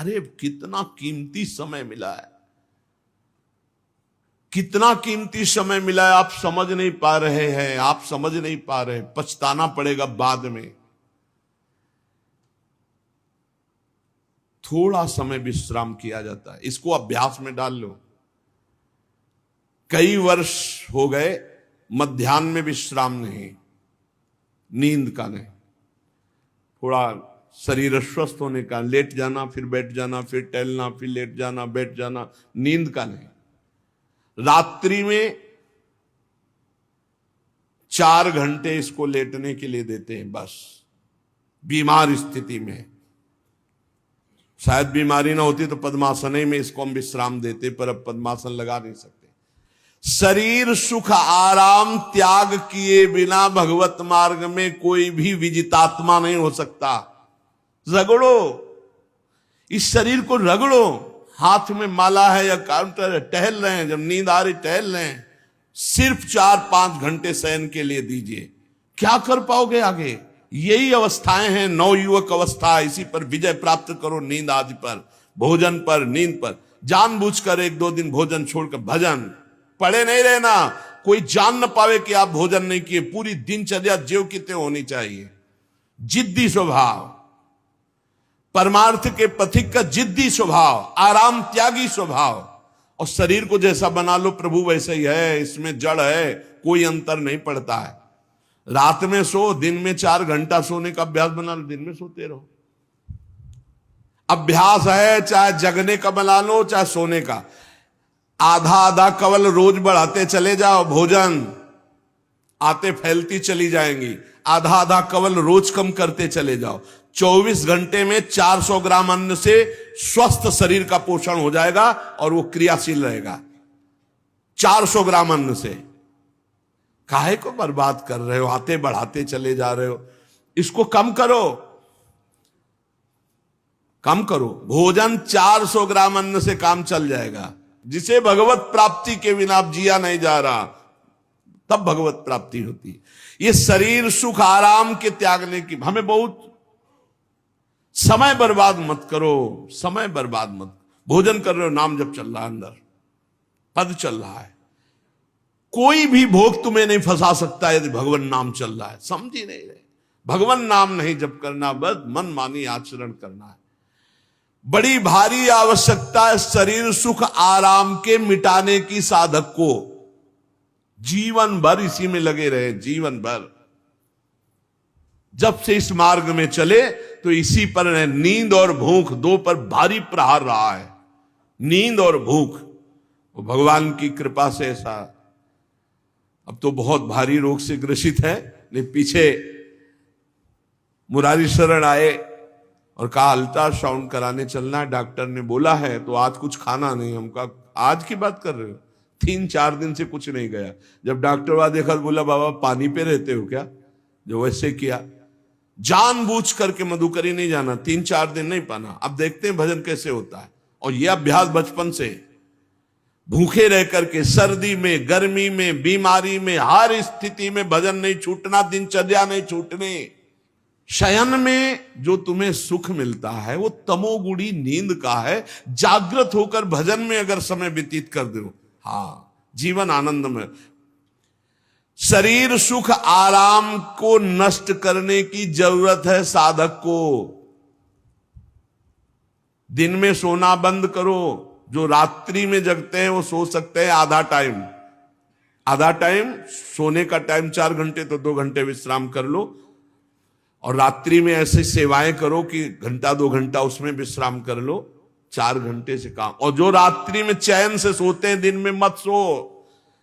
अरे कितना कीमती समय मिला है, कितना कीमती समय मिला है, आप समझ नहीं पा रहे हैं, आप समझ नहीं पा रहे, पछताना पड़ेगा बाद में। थोड़ा समय विश्राम किया जाता है, इसको अभ्यास में डाल लो। कई वर्ष हो गए मध्याह्न में विश्राम नहीं, नींद का नहीं, थोड़ा शरीर स्वस्थ होने का, लेट जाना फिर बैठ जाना, फिर टहलना, फिर लेट जाना बैठ जाना, नींद का नहीं। रात्रि में 4 घंटे इसको लेटने के लिए देते हैं बस, बीमार स्थिति में। शायद बीमारी ना होती तो पद्मासन में इसको हम विश्राम देते, पर अब पद्मासन लगा नहीं सकते। शरीर सुख आराम त्याग किए बिना भगवत मार्ग में कोई भी विजितात्मा नहीं हो सकता। रगड़ो, इस शरीर को रगड़ो, हाथ में माला है या काउंटर है, टहल रहे हैं, जब नींद आ रही टहल रहे हैं, सिर्फ 4-5 घंटे शयन के लिए दीजिए। क्या कर पाओगे आगे? यही अवस्थाएं हैं, नवयुवक अवस्था। इसी पर विजय प्राप्त करो, नींद आदि पर, भोजन पर, नींद पर। जानबूझकर 1-2 दिन भोजन छोड़कर भजन पड़े नहीं रहना, कोई जान न पावे कि आप भोजन नहीं किए। पूरी दिनचर्या ज्यों की त्यों होनी चाहिए। जिद्दी स्वभाव, परमार्थ के पथिक का जिद्दी स्वभाव, आराम त्यागी स्वभाव। और शरीर को जैसा बना लो प्रभु वैसे ही है, इसमें जड़ है, कोई अंतर नहीं पड़ता है। रात में सो, दिन में 4 घंटा सोने का अभ्यास बना लो, दिन में सोते रहो। अभ्यास है, चाहे जगने का बना लो चाहे सोने का। आधा आधा कवल रोज बढ़ाते चले जाओ, भोजन आते फैलती चली जाएंगी। आधा आधा कवल रोज कम करते चले जाओ। 24 घंटे में 400 ग्राम अन्न से स्वस्थ शरीर का पोषण हो जाएगा और वो क्रियाशील रहेगा। 400 ग्राम अन्न से काहे को बर्बाद कर रहे हो? आते बढ़ाते चले जा रहे हो। इसको कम करो, कम करो। भोजन 400 ग्राम अन्न से काम चल जाएगा। जिसे भगवत प्राप्ति के बिना आप जिया नहीं जा रहा, तब भगवत प्राप्ति होती है। ये शरीर सुख आराम के त्यागने की, हमें बहुत समय बर्बाद मत करो, समय बर्बाद मत। भोजन कर रहे हो, नाम जब चल रहा है, अंदर पद चल रहा है, कोई भी भोग तुम्हें नहीं फंसा सकता यदि भगवान नाम चल रहा है। समझ ही नहीं रहे, भगवान नाम नहीं जप करना, बस मन मानी आचरण करना है। बड़ी भारी आवश्यकता है शरीर सुख आराम के मिटाने की साधक को। जीवन भर इसी में लगे रहे, जीवन भर। जब से इस मार्ग में चले तो इसी पर है। नींद और भूख, 2 पर भारी प्रहार रहा है, नींद और भूख। वो भगवान की कृपा से ऐसा, अब तो बहुत भारी रोग से ग्रसित है। लेकिन पीछे मुरारी शरण आए और कहा अल्ट्रासाउंड कराने चलना है, डॉक्टर ने बोला है, तो आज कुछ खाना नहीं। हम कहा आज की बात कर रहे हो? 3-4 दिन से कुछ नहीं गया। जब डॉक्टर वहां देखा तो बोला बाबा पानी पे रहते हो क्या? जो वैसे किया, जानबूझ करके मधुकरी नहीं जाना, 3-4 दिन नहीं पाना। अब देखते हैं भजन कैसे होता है। और यह अभ्यास बचपन से, भूखे रह करके, सर्दी में, गर्मी में, बीमारी में, हर स्थिति में भजन नहीं छूटना, दिनचर्या नहीं छूटने। शयन में जो तुम्हें सुख मिलता है वो तमोगुणी नींद का है। जागृत होकर भजन में अगर समय व्यतीत कर दो, हाँ, जीवन आनंद में। शरीर सुख आराम को नष्ट करने की जरूरत है साधक को। दिन में सोना बंद करो। जो रात्रि में जगते हैं वो सो सकते हैं आधा टाइम, आधा टाइम सोने का टाइम 4 घंटे, तो 2 घंटे विश्राम कर लो। और रात्रि में ऐसी सेवाएं करो कि 1-2 घंटा उसमें विश्राम कर लो, 4 घंटे से काम। और जो रात्रि में चैन से सोते हैं, दिन में मत सो।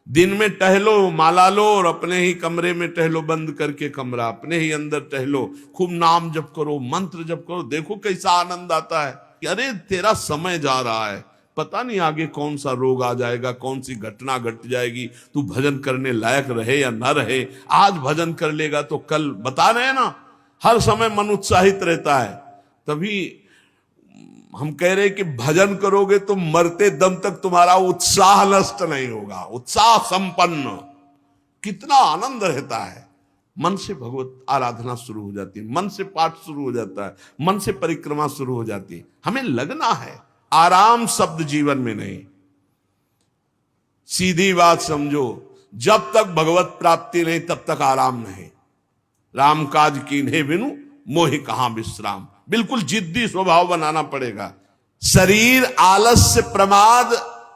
दिन में टहलो, माला लो और अपने ही कमरे में टहलो, बंद करके कमरा, अपने ही अंदर टहलो, खूब नाम जप करो, मंत्र जप करो। देखो कैसा आनंद आता है कि अरे तेरा समय जा रहा है, पता नहीं आगे कौन सा रोग आ जाएगा, कौन सी घटना घट जाएगी, तू भजन करने लायक रहे या ना रहे। आज भजन कर लेगा तो कल, बता रहे हैं ना, हर समय मन उत्साहित रहता है। तभी हम कह रहे कि भजन करोगे तो मरते दम तक तुम्हारा उत्साह नष्ट नहीं होगा, उत्साह संपन्न। कितना आनंद रहता है, मन से भगवत आराधना शुरू हो जाती है, मन से पाठ शुरू हो जाता है, मन से परिक्रमा शुरू हो जाती है। हमें लगना है, आराम शब्द जीवन में नहीं। सीधी बात समझो, जब तक भगवत प्राप्ति नहीं तब तक आराम नहीं। राम काज कीन्हे बिनु मोहि कहां विश्राम। बिल्कुल जिद्दी स्वभाव बनाना पड़ेगा। शरीर, आलस्य, प्रमाद,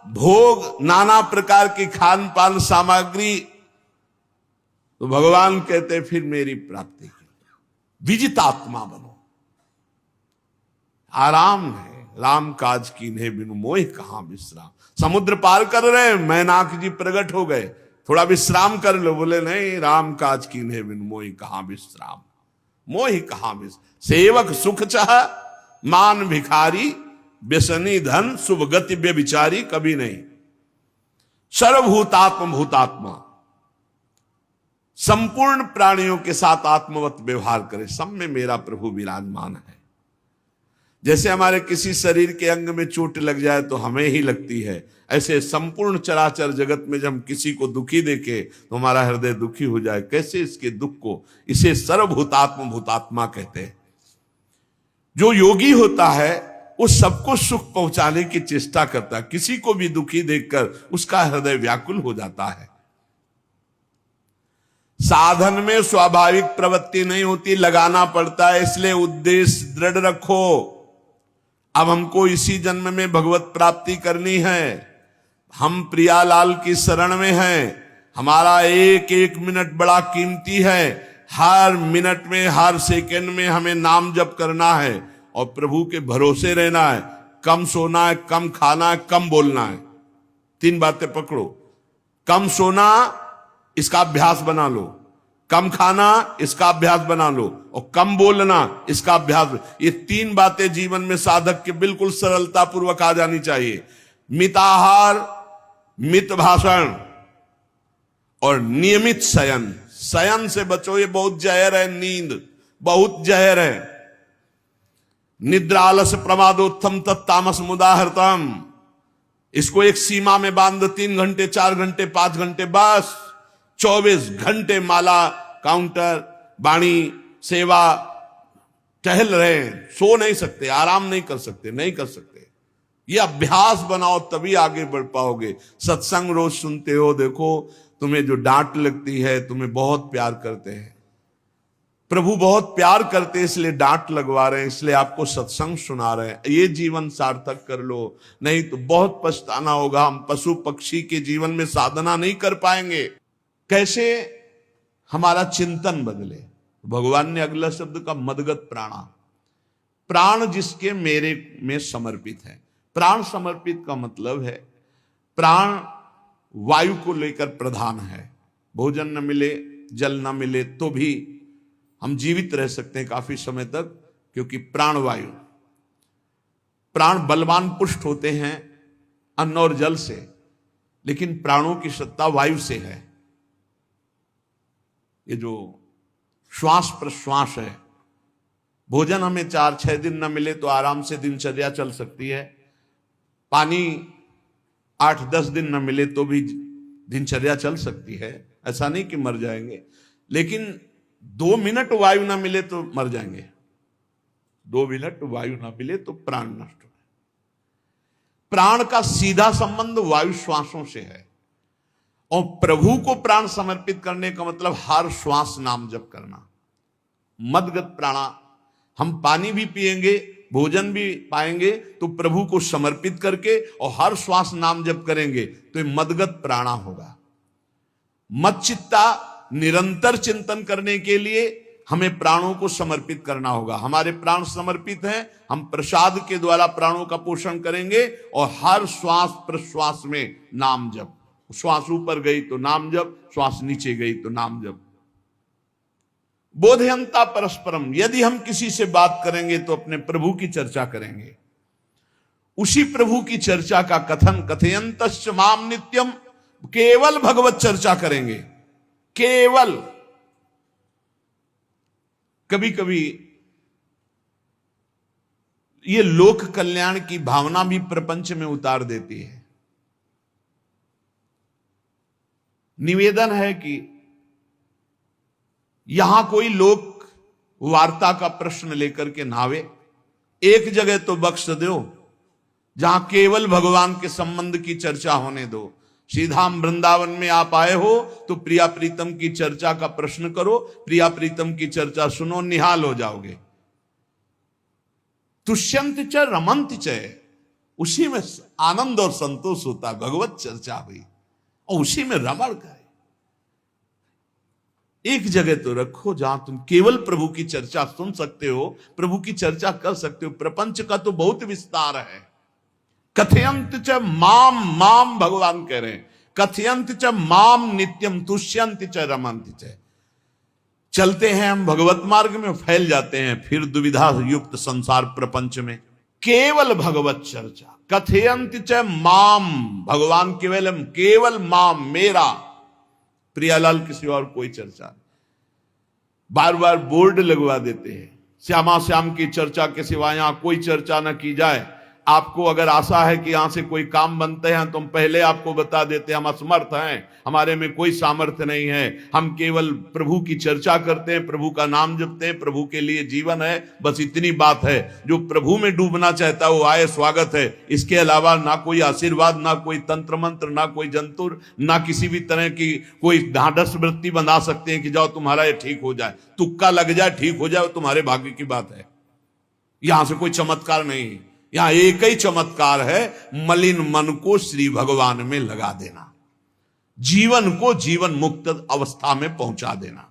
भोग, नाना प्रकार की खान पान सामग्री, तो भगवान कहते फिर मेरी प्राप्ति की विजितात्मा बनो। आराम है, राम काज कीन्हे बिनु मोहि कहां विश्राम। समुद्र पार कर रहे, मैनाक जी प्रकट हो गए, थोड़ा विश्राम कर लो। बोले नहीं, राम काज कीन्हे बिनु मोहि कहां विश्राम। मोहि कहां विश्राम। सेवक सुख चाह, मान भिखारी, व्यसनी धन, शुभ गति व्यभिचारी, कभी नहीं। सर्वभूतात्म भूतात्मा, संपूर्ण प्राणियों के साथ आत्मवत व्यवहार करे, सब में मेरा प्रभु विराजमान है। जैसे हमारे किसी शरीर के अंग में चोट लग जाए तो हमें ही लगती है, ऐसे संपूर्ण चराचर जगत में जब हम किसी को दुखी देखे तो हमारा हृदय दुखी हो जाए। कैसे इसके दुख को, इसे सर्वभूतात्म भूतात्मा कहते हैं। जो योगी होता है वो सबको सुख पहुंचाने की चेष्टा करता है, किसी को भी दुखी देखकर उसका हृदय व्याकुल हो जाता है। साधन में स्वाभाविक प्रवृत्ति नहीं होती, लगाना पड़ता है, इसलिए उद्देश्य दृढ़ रखो। अब हमको इसी जन्म में भगवत प्राप्ति करनी है। हम प्रियालाल की शरण में हैं। हमारा एक एक मिनट बड़ा कीमती है। हर मिनट में, हर सेकंड में हमें नाम जप करना है और प्रभु के भरोसे रहना है। कम सोना है, कम खाना है, कम बोलना है। 3 बातें पकड़ो। कम सोना, इसका अभ्यास बना लो। कम खाना, इसका अभ्यास बना लो। और कम बोलना, इसका अभ्यास। ये 3 बातें जीवन में साधक के बिल्कुल सरलता पूर्वक आ जानी चाहिए। मिताहार, मित भाषण और नियमित शयन। शयन से बचो, ये बहुत जहर है। नींद बहुत जहर है। निद्रा आलस प्रमादोत्थम तत्तामस मुदाहृतम। इसको एक सीमा में बांध दो। 3 घंटे, 4 घंटे, 5 घंटे, बस 24 घंटे माला, काउंटर, वाणी, सेवा, टहल रहे, सो नहीं सकते, आराम नहीं कर सकते, नहीं कर सकते। ये अभ्यास बनाओ तभी आगे बढ़ पाओगे। सत्संग रोज सुनते हो, देखो तुम्हें जो डांट लगती है, तुम्हें बहुत प्यार करते हैं, प्रभु बहुत प्यार करते हैं, इसलिए डांट लगवा रहे हैं, इसलिए आपको सत्संग सुना रहे हैं। ये जीवन सार्थक कर लो, नहीं तो बहुत पछताना होगा। हम पशु पक्षी के जीवन में साधना नहीं कर पाएंगे। कैसे हमारा चिंतन बदले। भगवान ने अगला शब्द का मदगत प्राणा, प्राण जिसके मेरे में समर्पित है। प्राण समर्पित का मतलब है प्राण वायु को लेकर प्रधान है। भोजन न मिले, जल न मिले तो भी हम जीवित रह सकते हैं काफी समय तक, क्योंकि प्राण वायु, प्राण बलवान पुष्ट होते हैं अन्न और जल से, लेकिन प्राणों की सत्ता वायु से है। ये जो श्वास प्रश्वास है, भोजन हमें 4-6 दिन न मिले तो आराम से दिनचर्या चल सकती है। पानी 8-10 दिन न मिले तो भी दिनचर्या चल सकती है, ऐसा नहीं कि मर जाएंगे। लेकिन 2 मिनट वायु ना मिले तो मर जाएंगे। 2 मिनट वायु ना मिले तो प्राण नष्ट हो। प्राण का सीधा संबंध वायु श्वासों से है, और प्रभु को प्राण समर्पित करने का मतलब हर श्वास नाम जप करना। मदगत प्राणा, हम पानी भी पिएंगे, भोजन भी पाएंगे तो प्रभु को समर्पित करके, और हर श्वास नाम जप करेंगे तो ये मदगत प्राणा होगा। मत चित्ता, निरंतर चिंतन करने के लिए हमें प्राणों को समर्पित करना होगा। हमारे प्राण समर्पित हैं, हम प्रसाद के द्वारा प्राणों का पोषण करेंगे, और हर श्वास प्रश्वास में नाम जप। श्वास ऊपर गई तो नाम जप, श्वास नीचे गई तो नाम जप। बोधयंता परस्परम, यदि हम किसी से बात करेंगे तो अपने प्रभु की चर्चा करेंगे। उसी प्रभु की चर्चा का कथन, कथयंतश्च माम नित्यम, केवल भगवत चर्चा करेंगे, केवल। कभी कभी ये लोक कल्याण की भावना भी प्रपंच में उतार देती है। निवेदन है कि यहां कोई लोक वार्ता का प्रश्न लेकर के नावे, एक जगह तो बख्श दो जहां केवल भगवान के संबंध की चर्चा होने दो। श्रीधाम वृंदावन में आप आए हो तो प्रिया प्रीतम की चर्चा का प्रश्न करो, प्रिया प्रीतम की चर्चा सुनो, निहाल हो जाओगे। तुष्यंत च रमंत च, उसी में आनंद और संतोष होता है। भगवत चर्चा हुई और उसी में रमण करे। एक जगह तो रखो जहां तुम केवल प्रभु की चर्चा सुन सकते हो, प्रभु की चर्चा कर सकते हो। प्रपंच का तो बहुत विस्तार है। कथयंत च माम, माम भगवान कह रहे हैं, कथयंत च माम नित्यम तुष्यंत च रमंत च। चलते हैं हम भगवत मार्ग में, फैल जाते हैं फिर दुविधा युक्त संसार प्रपंच में। केवल भगवत चर्चा, कथयंत च माम, भगवान केवल माम, मेरा, प्रियालाल किसी और कोई चर्चा नहीं। बार बार बोर्ड लगवा देते हैं, श्यामा श्याम की चर्चा के सिवा यहां कोई चर्चा न की जाए। आपको अगर आशा है कि यहां से कोई काम बनते हैं तो हम पहले आपको बता देते हैं हम असमर्थ हैं, हमारे में कोई सामर्थ्य नहीं है, हम केवल प्रभु की चर्चा करते हैं, प्रभु का नाम जपते हैं, प्रभु के लिए जीवन है, बस इतनी बात है। जो प्रभु में डूबना चाहता है वो आए, स्वागत है। इसके अलावा ना कोई आशीर्वाद, ना कोई तंत्र मंत्र, ना कोई जंतुर, ना किसी भी तरह की कोई ढांढस वृत्ति बना सकते हैं कि जाओ तुम्हारा ये ठीक हो जाए, तुक्का लग जाए, ठीक हो जाए, तुम्हारे भाग्य की बात है। यहां से कोई चमत्कार नहीं, यहां एक ही चमत्कार है, मलिन मन को श्री भगवान में लगा देना, जीवन को जीवन मुक्त अवस्था में पहुंचा देना।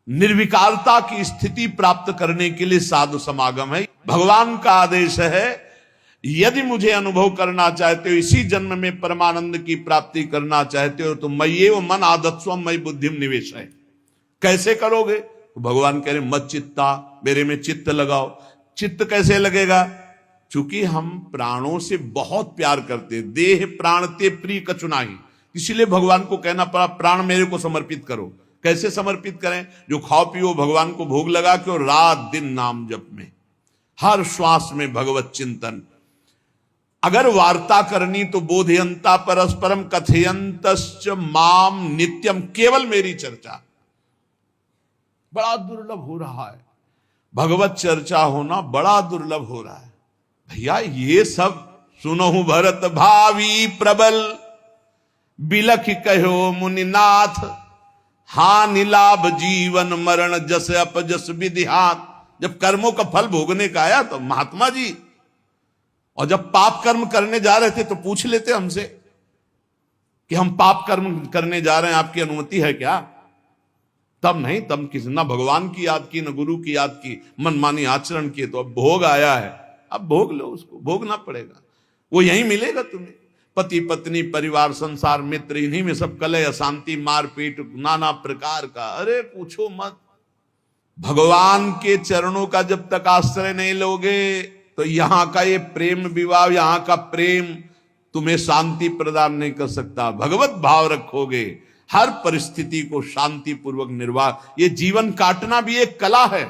निर्विकारता की स्थिति प्राप्त करने के लिए साधु समागम है। भगवान का आदेश है, यदि मुझे अनुभव करना चाहते हो, इसी जन्म में परमानंद की प्राप्ति करना चाहते हो, तो मय्येव मन आदत्स्व मयि बुद्धिम निवेश है। कैसे करोगे? तो भगवान कह रहे मत चित्ता, मेरे में चित्त लगाओ। चित्त कैसे लगेगा? चूंकि हम प्राणों से बहुत प्यार करते, देह प्राण ते प्रिय कछु नाही, इसलिए भगवान को कहना पड़ा प्राण मेरे को समर्पित करो। कैसे समर्पित करें? जो खाओ पियो भगवान को भोग लगा के, और रात दिन नाम जप में, हर श्वास में भगवत चिंतन। अगर वार्ता करनी तो बोधयंता परस्परम कथयंतश्च माम नित्यम, केवल मेरी चर्चा। बड़ा दुर्लभ हो रहा है, भगवत चर्चा होना बड़ा दुर्लभ हो रहा है। भैया ये सब सुनहु भरत भावी प्रबल, बिलख कहो मुनिनाथ, हानि लाभ जीवन मरण जस अपजस विधिहात। जब कर्मों का फल भोगने का आया तो महात्मा जी, और जब पाप कर्म करने जा रहे थे तो पूछ लेते हमसे कि हम पाप कर्म करने जा रहे हैं, आपकी अनुमति है क्या? तब नहीं, तब किसी ना भगवान की याद की, न गुरु की याद की, मनमानी आचरण किए। तो अब भोग आया है, अब भोग लो, उसको भोगना पड़ेगा, वो यहीं मिलेगा तुम्हें। पति पत्नी परिवार संसार मित्र, इन्हीं में सब कलह अशांति मारपीट नाना प्रकार का। अरे पूछो मत, भगवान के चरणों का जब तक आश्रय नहीं लोगे तो यहां का ये प्रेम विवाह, यहां का प्रेम तुम्हें शांति प्रदान नहीं कर सकता। भगवत भाव रखोगे, हर परिस्थिति को शांति पूर्वक निर्वाह। ये जीवन काटना भी एक कला है।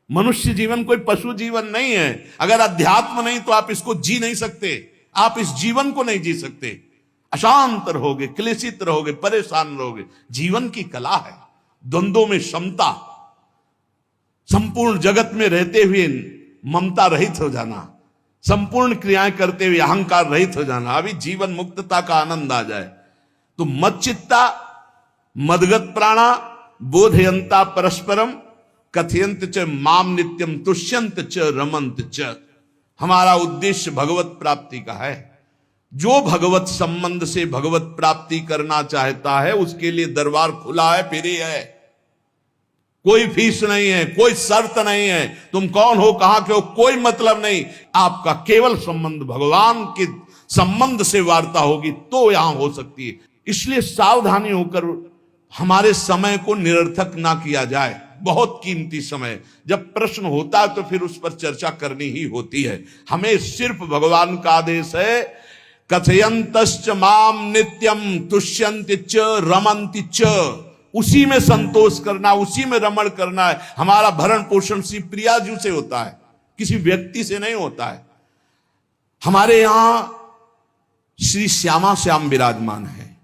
मनुष्य जीवन कोई पशु जीवन नहीं है। अगर अध्यात्म नहीं तो आप इसको जी नहीं सकते, आप इस जीवन को नहीं जी सकते। अशांत रहोगे, क्लेशित रहोगे, परेशान रहोगे। जीवन की कला है द्वंद्वों में समता, संपूर्ण जगत में रहते हुए ममता रहित हो जाना, संपूर्ण क्रियाएं करते हुए अहंकार रहित हो जाना, अभी जीवन मुक्तता का आनंद आ जाए। तो मच्चित्ता मदगत प्राणा बोधयंता परस्परम कथयंत च माम नित्यम तुष्यंत च रमंत च। हमारा उद्देश्य भगवत प्राप्ति का है। जो भगवत संबंध से भगवत प्राप्ति करना चाहता है उसके लिए दरबार खुला है, फ्री है, कोई फीस नहीं है, कोई शर्त नहीं है। तुम कौन हो, कहां के हो, कोई मतलब नहीं। आपका केवल संबंध भगवान के संबंध से वार्ता होगी तो यहां हो सकती है। इसलिए सावधानी होकर हमारे समय को निरर्थक ना किया जाए। बहुत कीमती समय, जब प्रश्न होता है तो फिर उस पर चर्चा करनी ही होती है। हमें सिर्फ भगवान का आदेश है, कथयंतश्च माम नित्यम तुष्यंत च रमंति च। उसी में संतोष करना, उसी में रमण करना है। हमारा भरण पोषण श्री प्रियाजू से होता है, किसी व्यक्ति से नहीं होता है। हमारे यहां श्री श्यामा श्याम विराजमान है,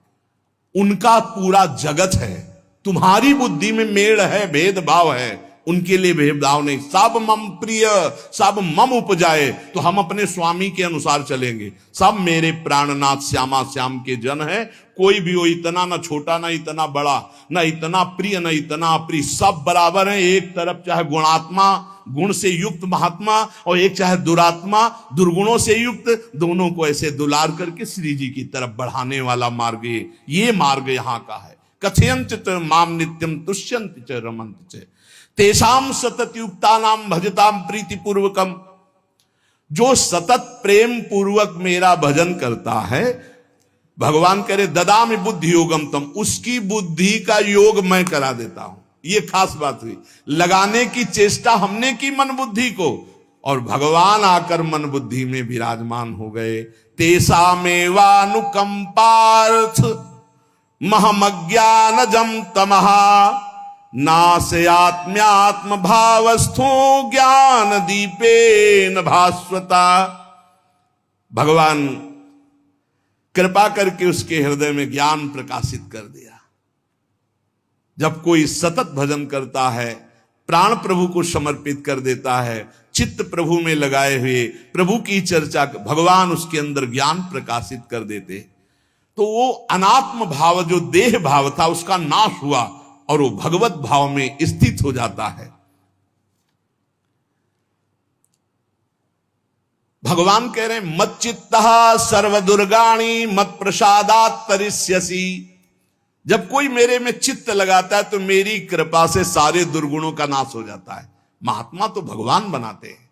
उनका पूरा जगत है। तुम्हारी बुद्धि में मेड़ है, भेदभाव है, उनके लिए भेदभाव नहीं। सब मम प्रिय, सब मम उपजाए, तो हम अपने स्वामी के अनुसार चलेंगे। सब मेरे प्राणनाथ श्यामा श्याम के जन है, कोई भी हो, इतना ना छोटा ना इतना बड़ा, ना इतना प्रिय ना इतना अप्रिय, सब बराबर है। एक तरफ चाहे गुणात्मा, गुण से युक्त महात्मा, और एक चाहे दुरात्मा, दुर्गुणों से युक्त, दोनों को ऐसे दुलार करके श्री जी की तरफ बढ़ाने वाला मार्ग ये मार्ग यहाँ का है। कथयंत च माम नित्यम तुष्यंत च रमंत च तेषाम सतत युक्ता नाम भजताम प्रीति पूर्वकम। जो सतत प्रेम पूर्वक मेरा भजन करता है, भगवान करे ददामि बुद्धि योगम तम, उसकी बुद्धि का योग मैं करा देता हूं। ये खास बात हुई, लगाने की चेष्टा हमने की मन बुद्धि को, और भगवान आकर मन बुद्धि में विराजमान हो गए। तेषामेवानुकंपार्थ महमज्ञानजम तमहा नासयात्म्यात्म भावस्थो ज्ञान दीपेन भास्वता। भगवान कृपा करके उसके हृदय में ज्ञान प्रकाशित कर दिया। जब कोई सतत भजन करता है, प्राण प्रभु को समर्पित कर देता है, चित्त प्रभु में लगाए हुए प्रभु की चर्चा, भगवान उसके अंदर ज्ञान प्रकाशित कर देते, तो वो अनात्म भाव जो देह भाव था उसका नाश हुआ और वो भगवत भाव में स्थित हो जाता है। भगवान कह रहे हैं मत चित्तः सर्व दुर्गाणी मत प्रसादात तरिष्यसि। जब कोई मेरे में चित्त लगाता है तो मेरी कृपा से सारे दुर्गुणों का नाश हो जाता है। महात्मा तो भगवान बनाते हैं।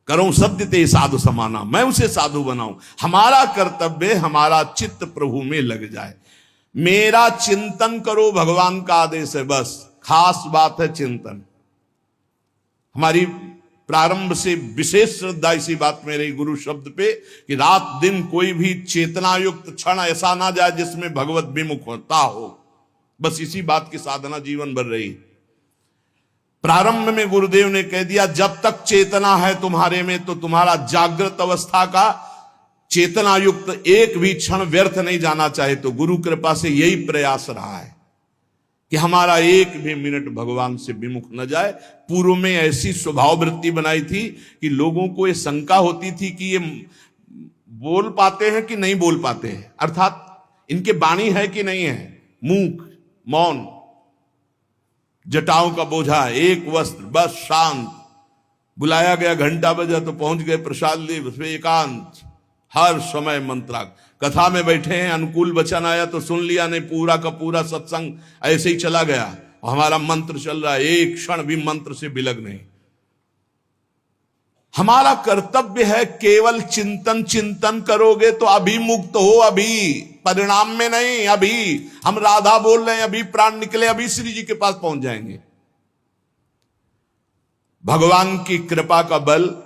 करो सत्य ते साधु समाना, मैं उसे साधु बनाऊं। हमारा कर्तव्य, हमारा चित्त प्रभु में लग जाए। मेरा चिंतन करो, भगवान का आदेश है, बस खास बात है चिंतन। हमारी प्रारंभ से विशेष श्रद्धा इसी बात में रही गुरु शब्द पे, कि रात दिन कोई भी चेतना युक्त क्षण ऐसा ना जाए जिसमें भगवत विमुख होता हो। बस इसी बात की साधना जीवन भर रही। प्रारंभ में गुरुदेव ने कह दिया जब तक चेतना है तुम्हारे में तो तुम्हारा जागृत अवस्था का चेतना युक्त एक भी क्षण व्यर्थ नहीं जाना चाहे। तो गुरु कृपा से यही प्रयास रहा है कि हमारा एक भी मिनट भगवान से विमुख न जाए। पूर्व में ऐसी स्वभाव वृत्ति बनाई थी कि लोगों को ये शंका होती थी कि ये बोल पाते हैं कि नहीं बोल पाते हैं, अर्थात इनके वाणी है कि नहीं है, मूक मौन, जटाओं का बोझा, एक वस्त्र, बस शांत। बुलाया गया, घंटा बजा तो पहुंच गए, प्रसाद लिए, उसमें एकांत, हर समय मंत्रा। कथा में बैठे हैं, अनुकूल वचन आया तो सुन लिया, नहीं पूरा का पूरा सत्संग ऐसे ही चला गया। हमारा मंत्र चल रहा है, एक क्षण भी मंत्र से बिलग नहीं। हमारा कर्तव्य है केवल चिंतन। चिंतन करोगे तो अभी मुक्त हो, अभी परिणाम में नहीं। अभी हम राधा बोल रहे हैं, अभी प्राण निकले, अभी श्री जी के पास पहुंच जाएंगे। भगवान की कृपा का बल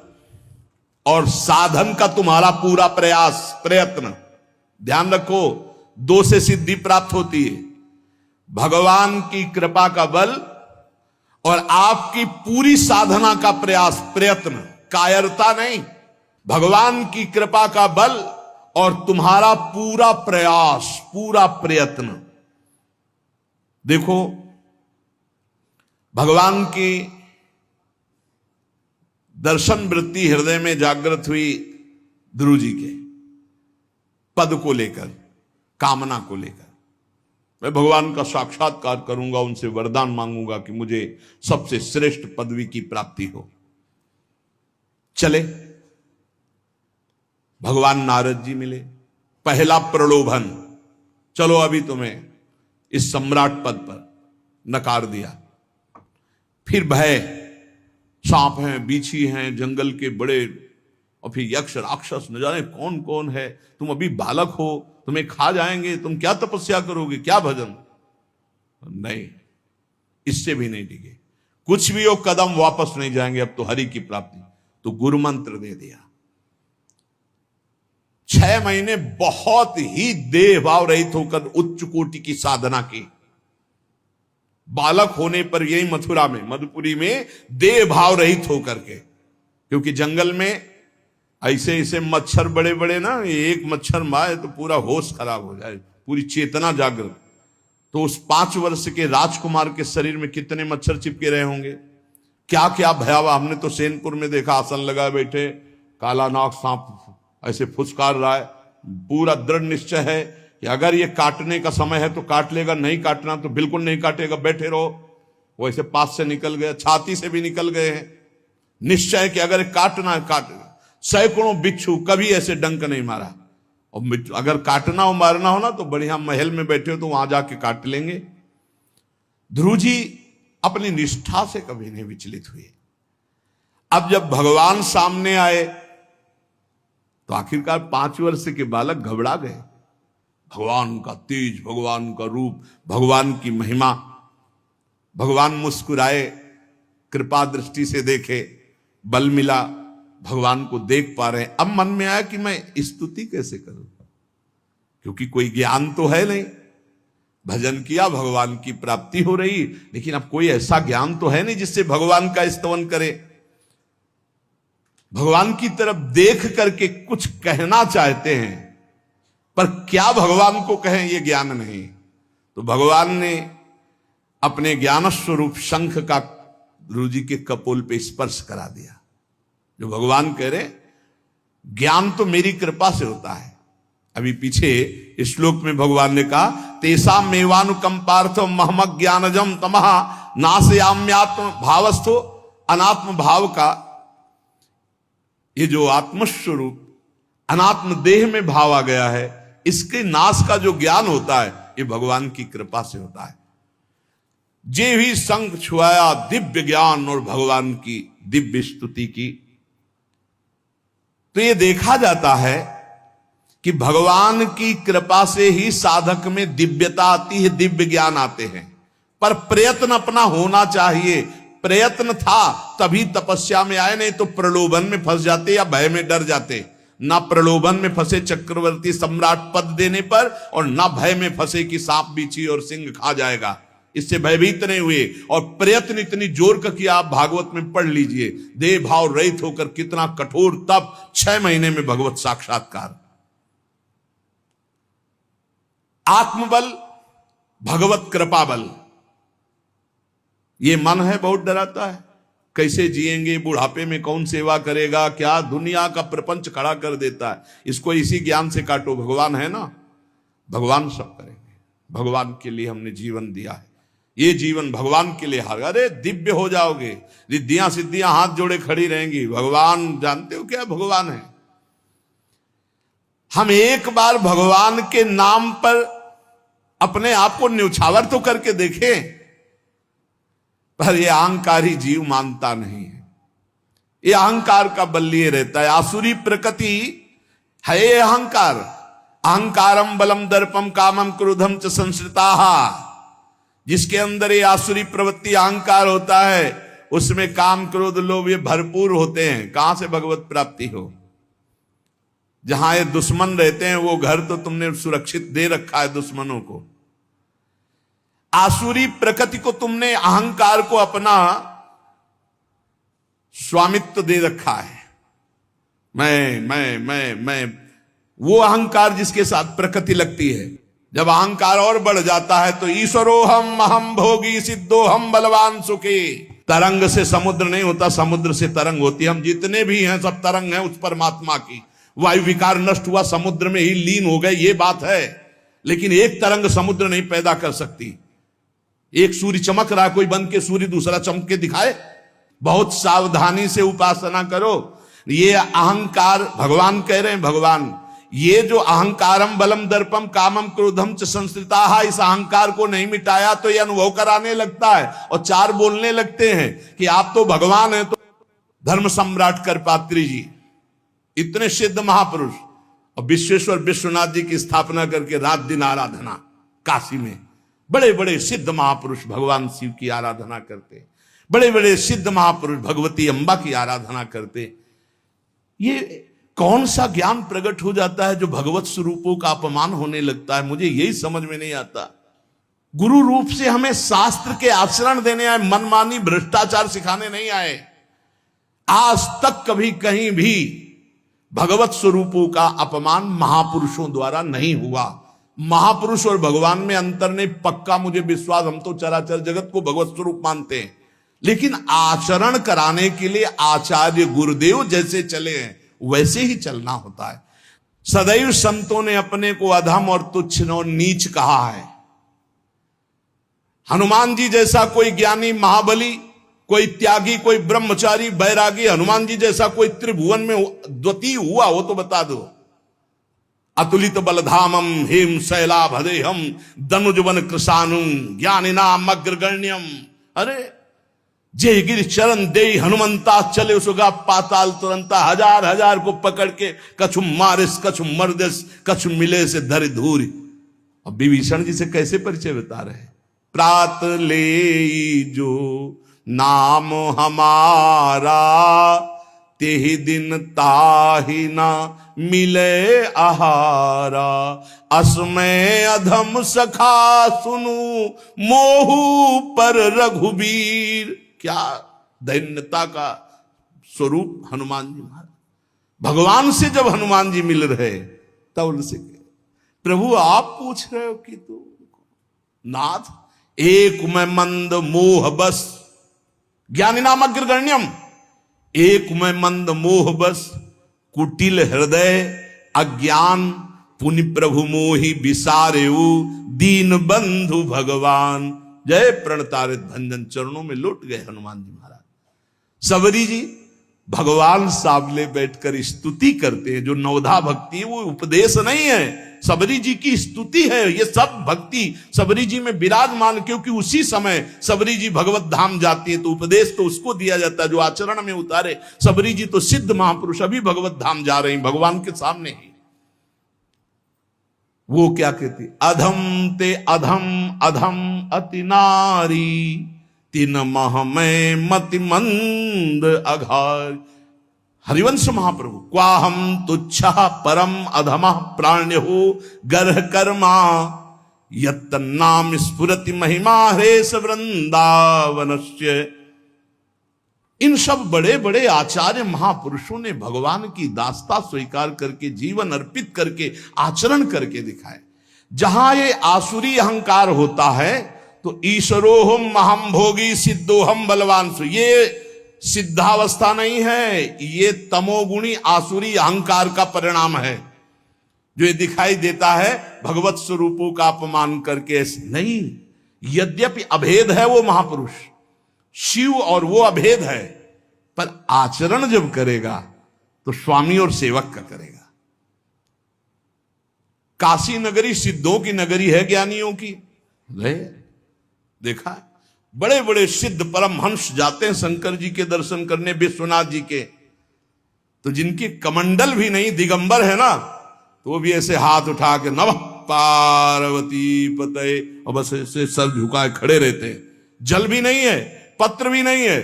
और साधन का तुम्हारा पूरा प्रयास प्रयत्न, ध्यान रखो, दो से सिद्धि प्राप्त होती है। भगवान की कृपा का बल और आपकी पूरी साधना का प्रयास प्रयत्न, कायरता नहीं। भगवान की कृपा का बल और तुम्हारा पूरा प्रयास, पूरा प्रयत्न। देखो भगवान की दर्शन वृत्ति हृदय में जागृत हुई ध्रुव जी के पद को लेकर, कामना को लेकर। मैं भगवान का साक्षात्कार करूंगा, उनसे वरदान मांगूंगा कि मुझे सबसे श्रेष्ठ पदवी की प्राप्ति हो। चले, भगवान नारद जी मिले। पहला प्रलोभन, चलो अभी तुम्हें इस सम्राट पद पर नकार दिया। फिर भय, सांप हैं, बीछी हैं, जंगल के बड़े, और फिर यक्ष राक्षस, न जाने कौन कौन है। तुम अभी बालक हो, तुम्हें खा जाएंगे, तुम क्या तपस्या करोगे, क्या भजन। नहीं, इससे भी नहीं टिके। कुछ भी हो, कदम वापस नहीं जाएंगे, अब तो हरि की प्राप्ति। तो गुरु मंत्र दे दिया। 6 महीने बहुत ही देह भाव रहित होकर उच्च कोटि की साधना की। बालक होने पर यही मथुरा में, मधुपुरी में देह भाव रहित होकर के, क्योंकि जंगल में ऐसे ऐसे मच्छर बड़े बड़े ना, एक मच्छर मारे तो पूरा होश खराब हो जाए, पूरी चेतना जागृत। तो उस 5 वर्ष के राजकुमार के शरीर में कितने मच्छर चिपके रहे होंगे, क्या क्या भयावह। हमने तो सैनपुर में देखा, आसन लगाए बैठे, काला नाग सांप ऐसे फुसकार रहा है। पूरा दृढ़ निश्चय है कि अगर ये काटने का समय है तो काट लेगा, नहीं काटना तो बिल्कुल नहीं काटेगा, बैठे रहो। वो ऐसे पास से निकल गए, छाती से भी निकल गए हैं। निश्चय कि अगर काटना है काटेगा। सैकड़ों बिच्छू, कभी ऐसे डंक नहीं मारा। और अगर काटना हो मारना हो ना तो बढ़िया महल में बैठे हो तो वहां जाके काट लेंगे। ध्रुव जी अपनी निष्ठा से कभी नहीं विचलित हुए। अब जब भगवान सामने आए तो आखिरकार 5 वर्ष के बालक घबरा गए। भगवान का तेज, भगवान का रूप, भगवान की महिमा। भगवान मुस्कुराए, कृपा दृष्टि से देखे, बल मिला, भगवान को देख पा रहे हैं। अब मन में आया कि मैं स्तुति कैसे करूं, क्योंकि कोई ज्ञान तो है नहीं। भजन किया, भगवान की प्राप्ति हो रही, लेकिन अब कोई ऐसा ज्ञान तो है नहीं जिससे भगवान का स्तवन करे। भगवान की तरफ देख करके कुछ कहना चाहते हैं, पर क्या भगवान को कहें ये ज्ञान नहीं। तो भगवान ने अपने ज्ञान स्वरूप शंख का ध्रुव जी के कपोल पे स्पर्श करा दिया। जो भगवान कह रहे, ज्ञान तो मेरी कृपा से होता है। अभी पीछे इस श्लोक में भगवान ने कहा, तेसा मेवानुकंपार्थ महमक ज्ञानजम तमः नाशयाम्यात्म भावस्थो। अनात्म भाव का ये जो आत्मस्वरूप अनात्म देह में भाव आ गया है, इसके नाश का जो ज्ञान होता है ये भगवान की कृपा से होता है। जे भी संग छुआया दिव्य ज्ञान और भगवान की दिव्य स्तुति की। तो ये देखा जाता है कि भगवान की कृपा से ही साधक में दिव्यता आती है, दिव्य ज्ञान आते हैं। पर प्रयत्न अपना होना चाहिए। प्रयत्न था तभी तपस्या में आए, नहीं तो प्रलोभन में फंस जाते या भय में डर जाते। ना प्रलोभन में फंसे चक्रवर्ती सम्राट पद देने पर, और ना भय में फंसे कि सांप बिच्छी और सिंह खा जाएगा, इससे भयभीत नहीं हुए। और प्रयत्न इतनी जोर का किया, आप भागवत में पढ़ लीजिए, देह भाव रहित होकर कितना कठोर तप, 6 महीने में भगवत साक्षात्कार। आत्मबल, भगवत कृपा बल। ये मन है बहुत डराता है, कैसे जिएंगे, बुढ़ापे में कौन सेवा करेगा, क्या दुनिया का प्रपंच खड़ा कर देता है। इसको इसी ज्ञान से काटो, भगवान है ना, भगवान सब करेंगे। भगवान के लिए हमने जीवन दिया है, ये जीवन भगवान के लिए। अरे दिव्य हो जाओगे, रिद्धियां सिद्धियां हाथ जोड़े खड़ी रहेंगी। भगवान जानते हो क्या भगवान है। हम एक बार भगवान के नाम पर अपने आप को न्यौछावर तो करके देखें, पर यह अहंकारी जीव मानता नहीं है। यह अहंकार का बल लिए रहता है। आसुरी प्रकृति है ये अहंकार। अहंकारम बलम दर्पम कामम क्रोधम च संश्रिताः। जिसके अंदर ये आसुरी प्रवृत्ति अहंकार होता है, उसमें काम क्रोध लोभ ये भरपूर होते हैं। कहां से भगवत प्राप्ति हो। जहां ये दुश्मन रहते हैं वो घर तो तुमने सुरक्षित दे रखा है दुश्मनों को। आसुरी प्रकृति को तुमने, अहंकार को अपना स्वामित्व दे रखा है। मैं वो अहंकार जिसके साथ प्रकृति लगती है। जब अहंकार और बढ़ जाता है तो ईश्वरोहम अहम भोगी सिद्धोहम बलवान सुखी। तरंग से समुद्र नहीं होता, समुद्र से तरंग होती है। हम जितने भी हैं सब तरंग हैं उस परमात्मा की। वायु विकार नष्ट हुआ, समुद्र में ही लीन हो गए, ये बात है। लेकिन एक तरंग समुद्र नहीं पैदा कर सकती। एक सूर्य चमक रहा, कोई बन के सूर्य दूसरा चमक के दिखाए। बहुत सावधानी से उपासना करो। ये अहंकार, भगवान कह रहे हैं, भगवान ये जो अहंकारम बलम दर्पम कामम क्रोधम च संश्रिताः, इस अहंकार को नहीं मिटाया तो ये अनुभव कराने लगता है और 4 बोलने लगते हैं कि आप तो भगवान हैं। तो धर्म सम्राट करपात्री जी, इतने सिद्ध महापुरुष, और विश्वेश्वर विश्वनाथ जी की स्थापना करके रात दिन आराधना, काशी में बड़े बड़े सिद्ध महापुरुष भगवान शिव की आराधना करते, बड़े बड़े सिद्ध महापुरुष भगवती अम्बा की आराधना करते। ये कौन सा ज्ञान प्रकट हो जाता है जो भगवत स्वरूपों का अपमान होने लगता है। मुझे यही समझ में नहीं आता। गुरु रूप से हमें शास्त्र के आचरण देने आए, मनमानी भ्रष्टाचार सिखाने नहीं आए। आज तक कभी कहीं भी भगवत स्वरूपों का अपमान महापुरुषों द्वारा नहीं हुआ। महापुरुष और भगवान में अंतर नहीं, पक्का मुझे विश्वास, हम तो चराचर जगत को भगवत स्वरूप मानते हैं, लेकिन आचरण कराने के लिए आचार्य गुरुदेव जैसे चले हैं वैसे ही चलना होता है। सदैव संतों ने अपने को अधम और तुच्छ और नीच कहा है। हनुमान जी जैसा कोई ज्ञानी, महाबली, कोई त्यागी, कोई ब्रह्मचारी, बैरागी, हनुमान जी जैसा कोई त्रिभुवन में द्वितीय हुआ हो तो बता दो। अतुलित बलधामम हेम शैलाभदेहम दनुजवन कृशानुम ज्ञानिनाम अग्रगण्यम। अरे जय गिर चरण दे हनुमंता चले सुगा पाताल तुरंता, हजार हजार को पकड़ के कछु मारिस कछु मर्दिस कछु मिले से धर धूरी। अब विभीषण जी से कैसे परिचय बता रहे, प्रात ले जो नाम हमारा तेहि दिन ताहि ना मिले आहारा, असमय अधम सखा सुनु मोहु पर रघुबीर। क्या दैन्यता का स्वरूप हनुमान जी महाराज। भगवान से जब हनुमान जी मिल रहे तब उनसे प्रभु आप पूछ रहे हो कि तू नाथ एक मैं मंद मोह बस, ज्ञानी नाम अग्रगण्यम, एक मैं मंद मोह बस, कुटिल हृदय अज्ञान, पुनि प्रभु मोहि विसारेऊ, दीन बंधु भगवान। जय प्रणतारित भंजन, चरणों में लौट गए हनुमान जी महाराज। सबरी जी भगवान सामने बैठकर स्तुति करते हैं। जो नवधा भक्ति है वो उपदेश नहीं है, सबरी जी की स्तुति है। ये सब भक्ति सबरी जी में विराजमान, क्योंकि उसी समय सबरी जी भगवत धाम जाती है तो उपदेश तो उसको दिया जाता है जो आचरण में उतारे। सबरी जी तो सिद्ध महापुरुष अभी भगवत धाम जा रहे हैं भगवान के सामने ही। वो क्या कहती, अधम ते अधम अधम अति नारी, तीन मह में मति मंद अघार। हरिवंश महाप्रभु, क्वाहम तुच्छ परम अधम प्राण्य हो गर्ह कर्मा, यत्त नाम स्फुरति महिमा हरेश वृंदावनस्य। इन सब बड़े बड़े आचार्य महापुरुषों ने भगवान की दास्ता स्वीकार करके जीवन अर्पित करके आचरण करके दिखाए। जहां ये आसुरी अहंकार होता है तो ईश्वरोहम महम भोगी सिद्धोहम बलवान, ये सिद्धावस्था नहीं है, ये तमोगुणी आसुरी अहंकार का परिणाम है जो ये दिखाई देता है भगवत स्वरूपों का अपमान करके। नहीं, यद्यपि अभेद है वो महापुरुष शिव और वो अभेद है, पर आचरण जब करेगा तो स्वामी और सेवक का करेगा। काशी नगरी सिद्धों की नगरी है, ज्ञानियों की। देखा बड़े बड़े सिद्ध परमहंस जाते हैं शंकर जी के दर्शन करने, विश्वनाथ जी के, तो जिनकी कमंडल भी नहीं, दिगंबर है ना, तो वो भी ऐसे हाथ उठा के नमः पार्वती पते, और बस ऐसे सर झुकाए खड़े रहते हैं। जल भी नहीं है, पत्र भी नहीं है,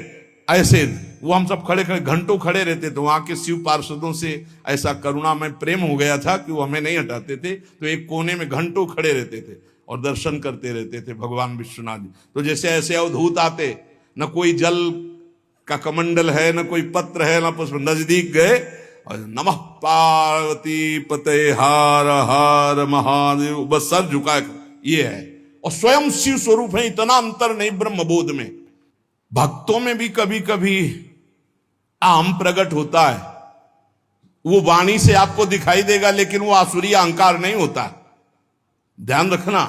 ऐसे वो हम सब खड़े खड़े घंटों खड़े रहते। तो वहां के शिव पार्षदों से ऐसा करुणा में प्रेम हो गया था कि वो हमें नहीं हटाते थे, तो एक कोने में घंटों खड़े रहते थे और दर्शन करते रहते थे भगवान विश्वनाथ जी। तो जैसे ऐसे अवधूत आते, न कोई जल का कमंडल है, न कोई पत्र है, न पुष्प, नजदीक गए और नमः पार्वती पते हार हार महादेव, बस सर झुकाए, ये है। और स्वयं शिव स्वरूप है, इतना अंतर नहीं ब्रह्मबोध में। भक्तों में भी कभी कभी आम प्रकट होता है, वो वाणी से आपको दिखाई देगा, लेकिन वो आसुरी अहंकार नहीं होता। ध्यान रखना,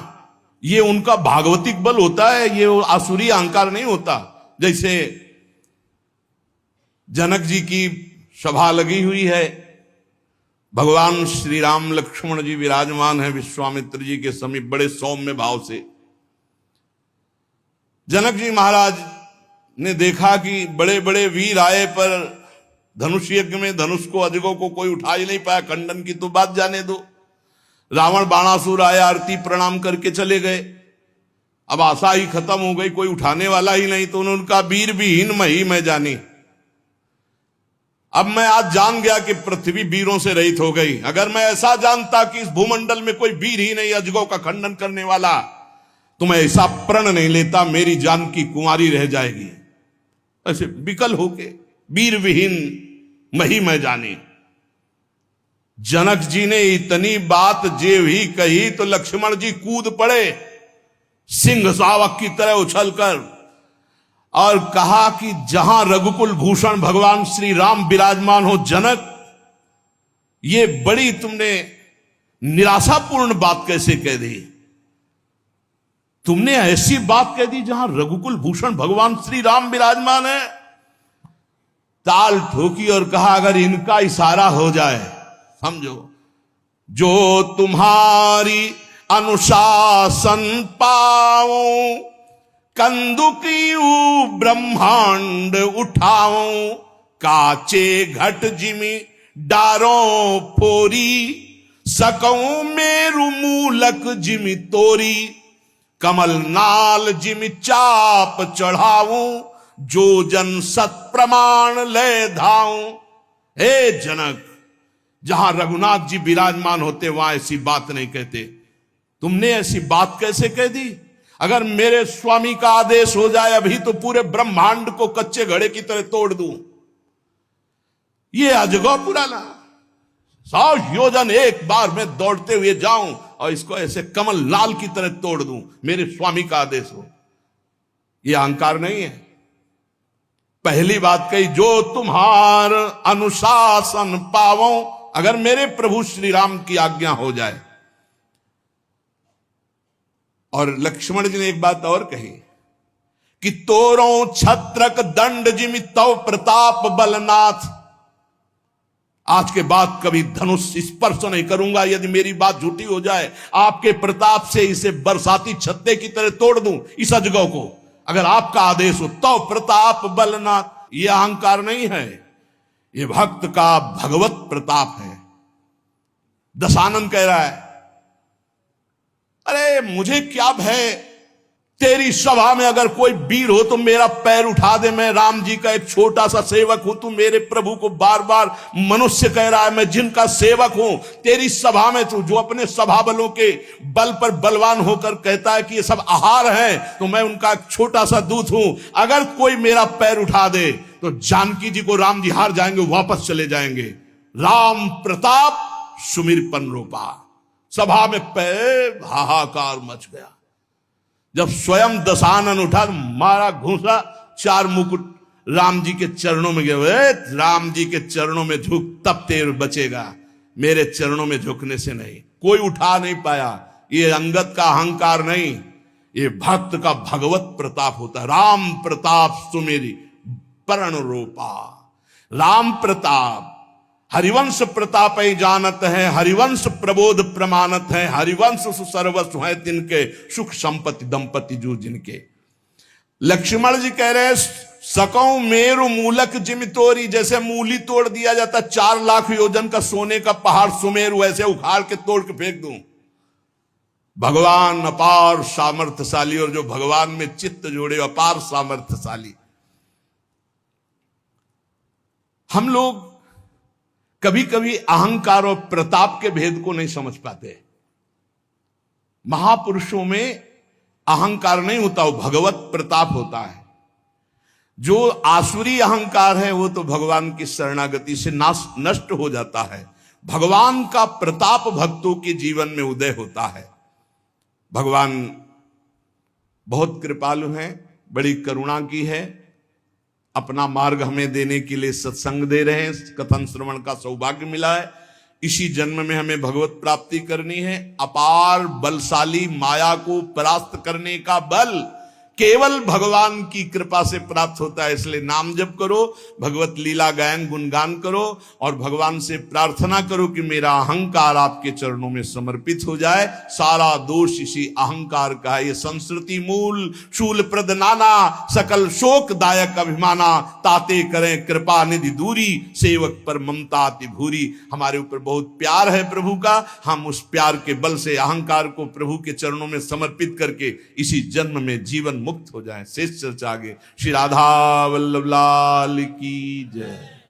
ये उनका भागवतिक बल होता है, ये आसुरी अहंकार नहीं होता। जैसे जनक जी की सभा लगी हुई है, भगवान श्री राम लक्ष्मण जी विराजमान है विश्वामित्र जी के समीप बड़े सौम्य भाव से। जनक जी महाराज ने देखा कि बड़े बड़े वीर आए पर धनुष यज्ञ में धनुष को अजगों को कोई उठा ही नहीं पाया, खंडन की तो बात जाने दो। रावण बाणासुर आया, आरती प्रणाम करके चले गए। अब आशा ही खत्म हो गई, कोई उठाने वाला ही नहीं, तो उन्होंने कहा वीर विहीन मही मैं जानी। अब मैं आज जान गया कि पृथ्वी वीरों से रहित हो गई। अगर मैं ऐसा जानता कि इस भूमंडल में कोई वीर ही नहीं अजगों का खंडन करने वाला, तो मैं ऐसा प्रण नहीं लेता, मेरी जान की कुंवारी रह जाएगी। ऐसे विकल होके वीर विहीन मही मैं जानी। जनक जी ने इतनी बात जे भी कही तो लक्ष्मण जी कूद पड़े सिंह शावक की तरह उछलकर और कहा कि जहां रघुकुल भूषण भगवान श्री राम विराजमान हो जनक, ये बड़ी तुमने निराशापूर्ण बात कैसे कह दी? तुमने ऐसी बात कह दी जहां रघुकुल भूषण भगवान श्री राम विराजमान है। ताल ठोकी और कहा अगर इनका इशारा हो जाए, समझो, जो तुम्हारी अनुशासन पाओ, कंदुकियू ब्रह्मांड उठाओ, काचे घट जिमी डारो फोरी, सकऊं मेरु मूलक जिमी तोरी, कमल नाल जिमी चाप चढ़ाऊं, जो जन सत प्रमाण ले धाऊं। हे जनक, जहां रघुनाथ जी विराजमान होते वहां ऐसी बात नहीं कहते, तुमने ऐसी बात कैसे कह दी? अगर मेरे स्वामी का आदेश हो जाए अभी तो पूरे ब्रह्मांड को कच्चे घड़े की तरह तोड़ दूं। ये अजगौ पुराना 100 योजन एक बार में दौड़ते हुए जाऊं और इसको ऐसे कमल लाल की तरह तोड़ दूं, मेरे स्वामी का आदेश हो। यह अहंकार नहीं है। पहली बात कही, जो तुम्हार अनुशासन पावो, अगर मेरे प्रभु श्री राम की आज्ञा हो जाए। और लक्ष्मण जी ने एक बात और कही कि तोरो छत्रक दंड जिमि तव प्रताप बलनाथ, आज के बाद कभी धनुष स्पर्श नहीं करूंगा यदि मेरी बात झूठी हो जाए। आपके प्रताप से इसे बरसाती छत्ते की तरह तोड़ दूं इस अजगौ को, अगर आपका आदेश हो। तो प्रताप बलनाथ, यह अहंकार नहीं है, यह भक्त का भगवत प्रताप है। दशानंद कह रहा है, अरे मुझे क्या भय, तेरी सभा में अगर कोई वीर हो तो मेरा पैर उठा दे, मैं राम जी का एक छोटा सा सेवक हूं। तू मेरे प्रभु को बार बार मनुष्य कह रहा है, मैं जिनका सेवक हूं। तेरी सभा में तू जो अपने सभा बलों के बल पर बलवान होकर कहता है कि ये सब आहार है, तो मैं उनका एक छोटा सा दूत हूं। अगर कोई मेरा पैर उठा दे तो जानकी जी को राम जी हार जाएंगे, वापस चले जाएंगे। राम प्रताप सुमिरपन रूपा। सभा में पैर हाहाकार मच गया। जब स्वयं दशानन उठा तो मारा घूसा, 4 मुकुट राम जी के चरणों में गए। राम जी के चरणों में झुक, तब तेर बचेगा, मेरे चरणों में झुकने से नहीं। कोई उठा नहीं पाया। ये अंगत का अहंकार नहीं, ये भक्त का भगवत प्रताप होता है। राम प्रताप सुमेरी परण रूपा। राम प्रताप, हरिवंश प्रताप ही जानत है, हरिवंश प्रबोध प्रमाणत है, हरिवंश सर्वस्व है तिनके, सुख संपत्ति दंपति जो जिनके। लक्ष्मण जी कह रहे, सकौ मेरु मूलक जिम तोरी, जैसे मूली तोड़ दिया जाता 4 लाख योजन का सोने का पहाड़ सुमेरु, वैसे उखाड़ के तोड़ के फेंक दूं। भगवान अपार सामर्थ्यशाली, और जो भगवान में चित्त जोड़े अपार सामर्थ्यशाली। हम लोग कभी कभी अहंकार और प्रताप के भेद को नहीं समझ पाते। महापुरुषों में अहंकार नहीं होता, वो भगवत प्रताप होता है। जो आसुरी अहंकार है वो तो भगवान की शरणागति से नष्ट हो जाता है। भगवान का प्रताप भक्तों के जीवन में उदय होता है। भगवान बहुत कृपालु हैं, बड़ी करुणा की है, अपना मार्ग हमें देने के लिए सत्संग दे रहे हैं। कथन श्रवण का सौभाग्य मिला है। इसी जन्म में हमें भगवत प्राप्ति करनी है। अपार बलशाली माया को परास्त करने का बल केवल भगवान की कृपा से प्राप्त होता है। इसलिए नाम जप करो, भगवत लीला गायन गुणगान करो और भगवान से प्रार्थना करो कि मेरा अहंकार आपके चरणों में समर्पित हो जाए। सारा दोष इसी अहंकार का है। ये संस्कृति मूल शूल प्रद नाना, सकल शोक दायक अभिमाना, ताते करें कृपा निधि दूरी, सेवक पर ममता अति भूरी। हमारे ऊपर बहुत प्यार है प्रभु का, हम उस प्यार के बल से अहंकार को प्रभु के चरणों में समर्पित करके इसी जन्म में जीवन मुक्त हो जाए। शेष चर्चा आगे। श्री राधा वल्लभ लाल की जय।